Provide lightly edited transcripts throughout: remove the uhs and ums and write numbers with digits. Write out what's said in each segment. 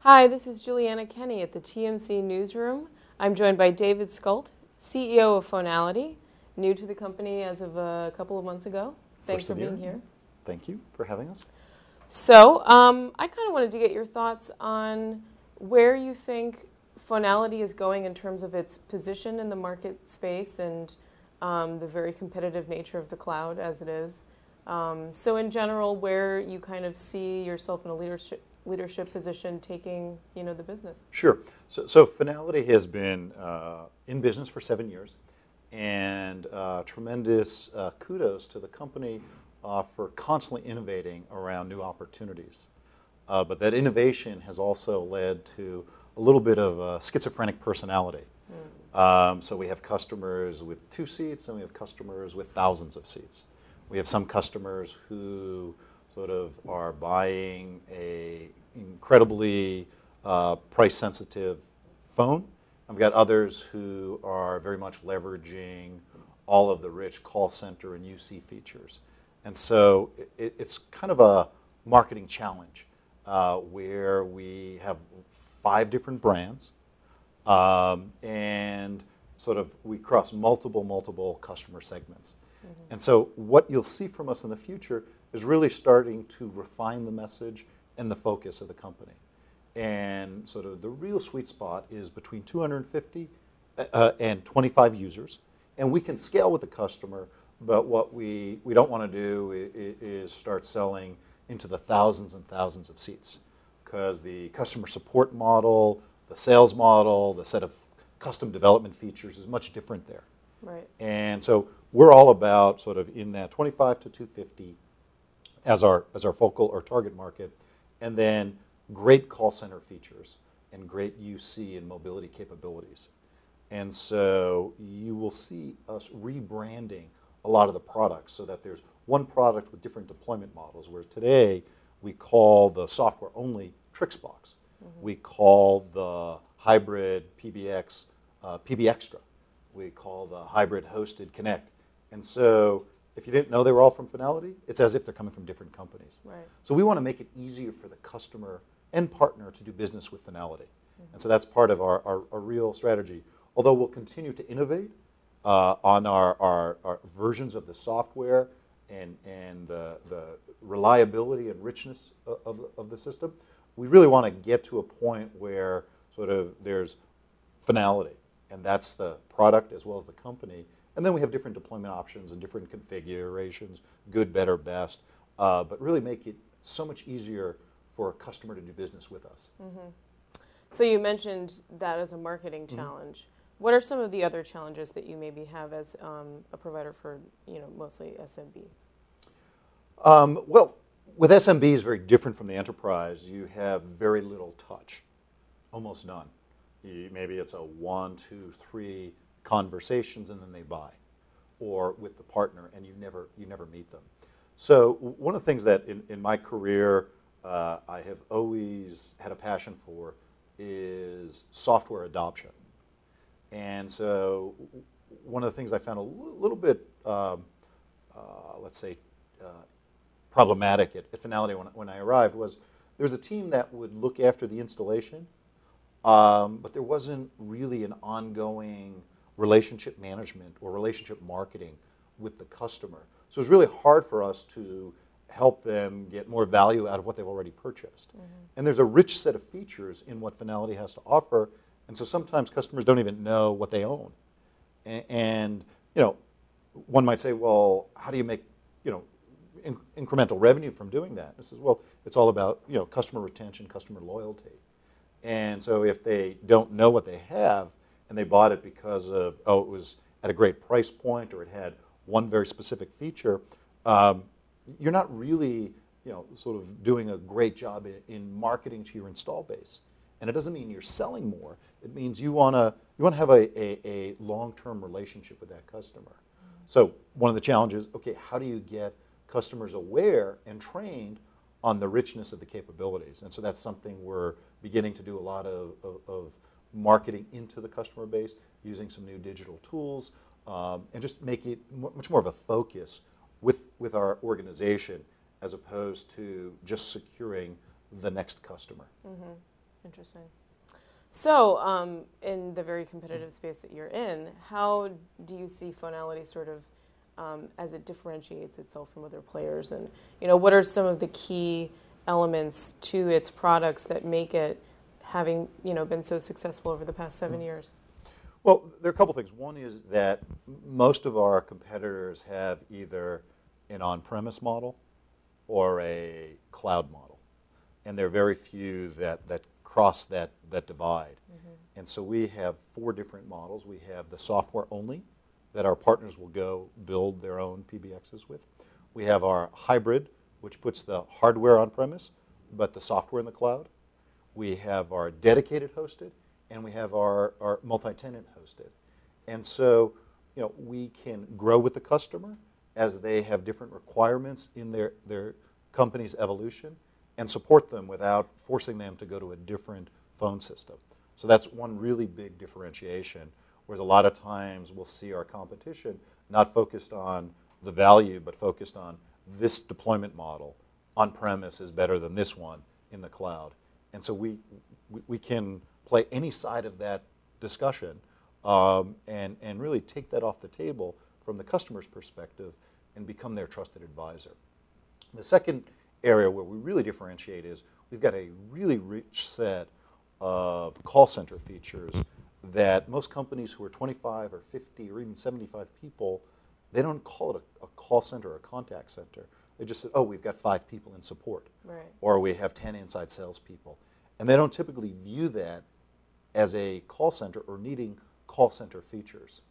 Hi, this is Juliana Kenny at the TMC Newsroom. I'm joined by David Scult, CEO of Fonality, new to the company as of a couple of months ago. Thanks for being here. Thank you for having us. So, I kind of wanted to get your thoughts on where you think Fonality is going in terms of its position in the market space and the very competitive nature of the cloud as it is. So in general, where you kind of see yourself in a leadership position taking, the business. Sure. So Fonality has been in business for 7 years, and tremendous kudos to the company for constantly innovating around new opportunities. But that innovation has also led to a little bit of a schizophrenic personality. So we have customers with 2 seats, and we have customers with thousands of seats. We have some customers who sort of are buying a incredibly price-sensitive phone. I've got others who are very much leveraging all of the rich call center and UC features. And so it's kind of a marketing challenge where we have 5 different brands and sort of we cross multiple customer segments. And so what you'll see from us in the future is really starting to refine the message and the focus of the company. And sort of the real sweet spot is between 250 and 25 users. And we can scale with the customer, but what we don't want to do is start selling into the thousands and thousands of seats, because the customer support model, the sales model, the set of custom development features is much different there. Right. And so we're all about sort of in that 25 to 250 as our focal or target market, and then great call center features and great UC and mobility capabilities. And so you will see us rebranding a lot of the products so that there's one product with different deployment models, whereas today we call the software-only Trixbox. We call the hybrid PBX PB Extra. We call the hybrid hosted Connect. And so if you didn't know they were all from Fonality, it's as if they're coming from different companies. Right. So we want to make it easier for the customer and partner to do business with Fonality. And so that's part of our real strategy. Although we'll continue to innovate on our versions of the software and the reliability and richness of the system, we really want to get to a point where sort of there's finality, and that's the product as well as the company. And then we have different deployment options and different configurations, good, better, best, but really make it so much easier for a customer to do business with us. So you mentioned that as a marketing challenge. What are some of the other challenges that you maybe have as a provider for, mostly SMBs? Well, with SMBs, very different from the enterprise. You have very little touch, almost none. Maybe it's a 1, 2, 3 conversations and then they buy, or with the partner and you never meet them. So one of the things that in my career I have always had a passion for is software adoption. And so one of the things I found a little bit, let's say, problematic at Fonality when I arrived was there was a team that would look after the installation, but there wasn't really an ongoing relationship management or relationship marketing with the customer. So it was really hard for us to help them get more value out of what they've already purchased. And there's a rich set of features in what Fonality has to offer, and so sometimes customers don't even know what they own. And one might say, well, how do you make incremental revenue from doing that? This is, well, it's all about customer retention, customer loyalty. And so if they don't know what they have and they bought it because of, it was at a great price point or it had one very specific feature, you're not really sort of doing a great job in marketing to your install base. And it doesn't mean you're selling more. It means you want to have a long-term relationship with that customer. So one of the challenges, okay, how do you get customers aware and trained on the richness of the capabilities? And so that's something we're beginning to do a lot of marketing into the customer base, using some new digital tools, and just make it much more of a focus with our organization as opposed to just securing the next customer. Interesting. So, in the very competitive space that you're in, how do you see Fonality sort of as it differentiates itself from other players? And, what are some of the key elements to its products that make it, having, been so successful over the past 7 years? Well, there are a couple things. One is that most of our competitors have either an on-premise model or a cloud model. And there are very few that cross that divide. Mm-hmm. And so we have 4 different models. We have the software only that our partners will go build their own PBXs with. We have our hybrid, which puts the hardware on-premise, but the software in the cloud. We have our dedicated hosted, and we have our multi-tenant hosted. And so, we can grow with the customer as they have different requirements in their company's evolution and support them without forcing them to go to a different phone system. So that's one really big differentiation, whereas a lot of times we'll see our competition not focused on the value, but focused on this deployment model on-premise is better than this one in the cloud. And so we can play any side of that discussion and really take that off the table from the customer's perspective and become their trusted advisor. The second area where we really differentiate is we've got a really rich set of call center features that most companies who are 25 or 50 or even 75 people, they don't call it a call center or a contact center. They just say, oh, we've got 5 people in support, right, or we have 10 inside salespeople. And they don't typically view that as a call center or needing call center features.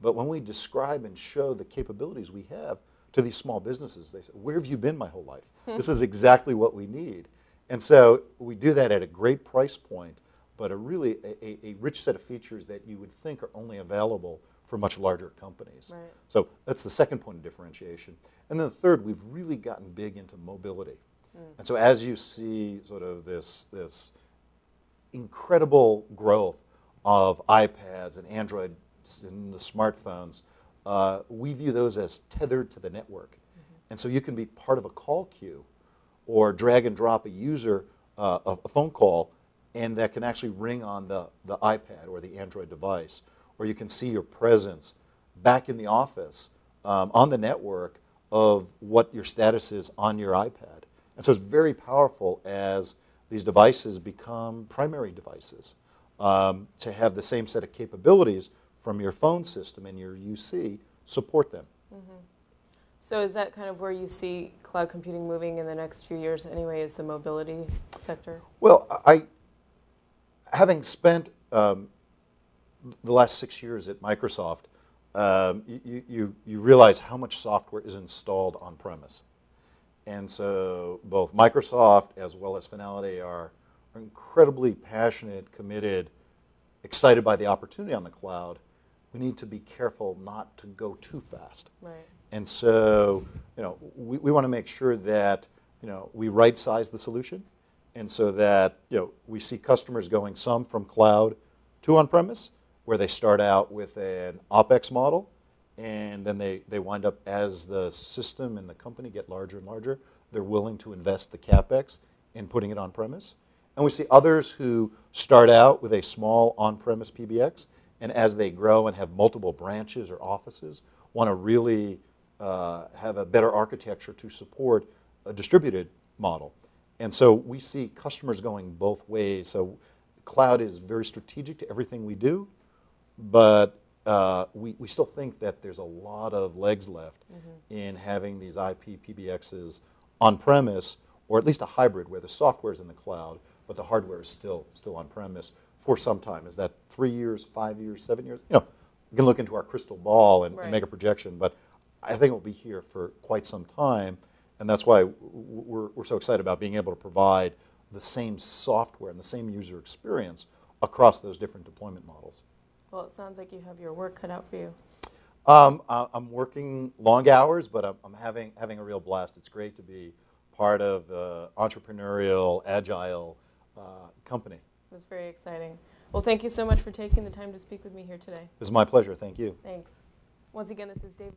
But when we describe and show the capabilities we have to these small businesses, they say, where have you been my whole life? This is exactly what we need. And so we do that at a great price point, but a rich set of features that you would think are only available for much larger companies. Right. So that's the second point of differentiation. And then the third, we've really gotten big into mobility. And so as you see sort of this incredible growth of iPads and Androids and the smartphones, we view those as tethered to the network. Mm-hmm. And so you can be part of a call queue or drag and drop a user, a phone call, and that can actually ring on the iPad or the Android device, or you can see your presence back in the office on the network of what your status is on your iPad. And so it's very powerful as these devices become primary devices to have the same set of capabilities from your phone system and your UC support them. Mm-hmm. So is that kind of where you see cloud computing moving in the next few years anyway, is the mobility sector? Well, having spent the last 6 years at Microsoft, you realize how much software is installed on premise. And so both Microsoft as well as Fonality are incredibly passionate, committed, excited by the opportunity on the cloud. We need to be careful not to go too fast. Right. And so, we want to make sure that, we right-size the solution, and so that, we see customers going some from cloud to on-premise, where they start out with an OpEx model, and then they wind up, as the system and the company get larger and larger, they're willing to invest the CapEx in putting it on-premise. And we see others who start out with a small on-premise PBX, and as they grow and have multiple branches or offices, want to really have a better architecture to support a distributed model. And so we see customers going both ways. So cloud is very strategic to everything we do, but we still think that there's a lot of legs left in having these IP PBXs on-premise, or at least a hybrid where the software is in the cloud, but the hardware is still on-premise for some time. Is that 3 years, 5 years, 7 years? You can look into our crystal ball and make a projection, but I think it will be here for quite some time, and that's why we're so excited about being able to provide the same software and the same user experience across those different deployment models. Well, it sounds like you have your work cut out for you. I'm working long hours, but I'm having a real blast. It's great to be part of an entrepreneurial, agile company. That's very exciting. Well, thank you so much for taking the time to speak with me here today. It was my pleasure. Thank you. Thanks. Once again, this is David.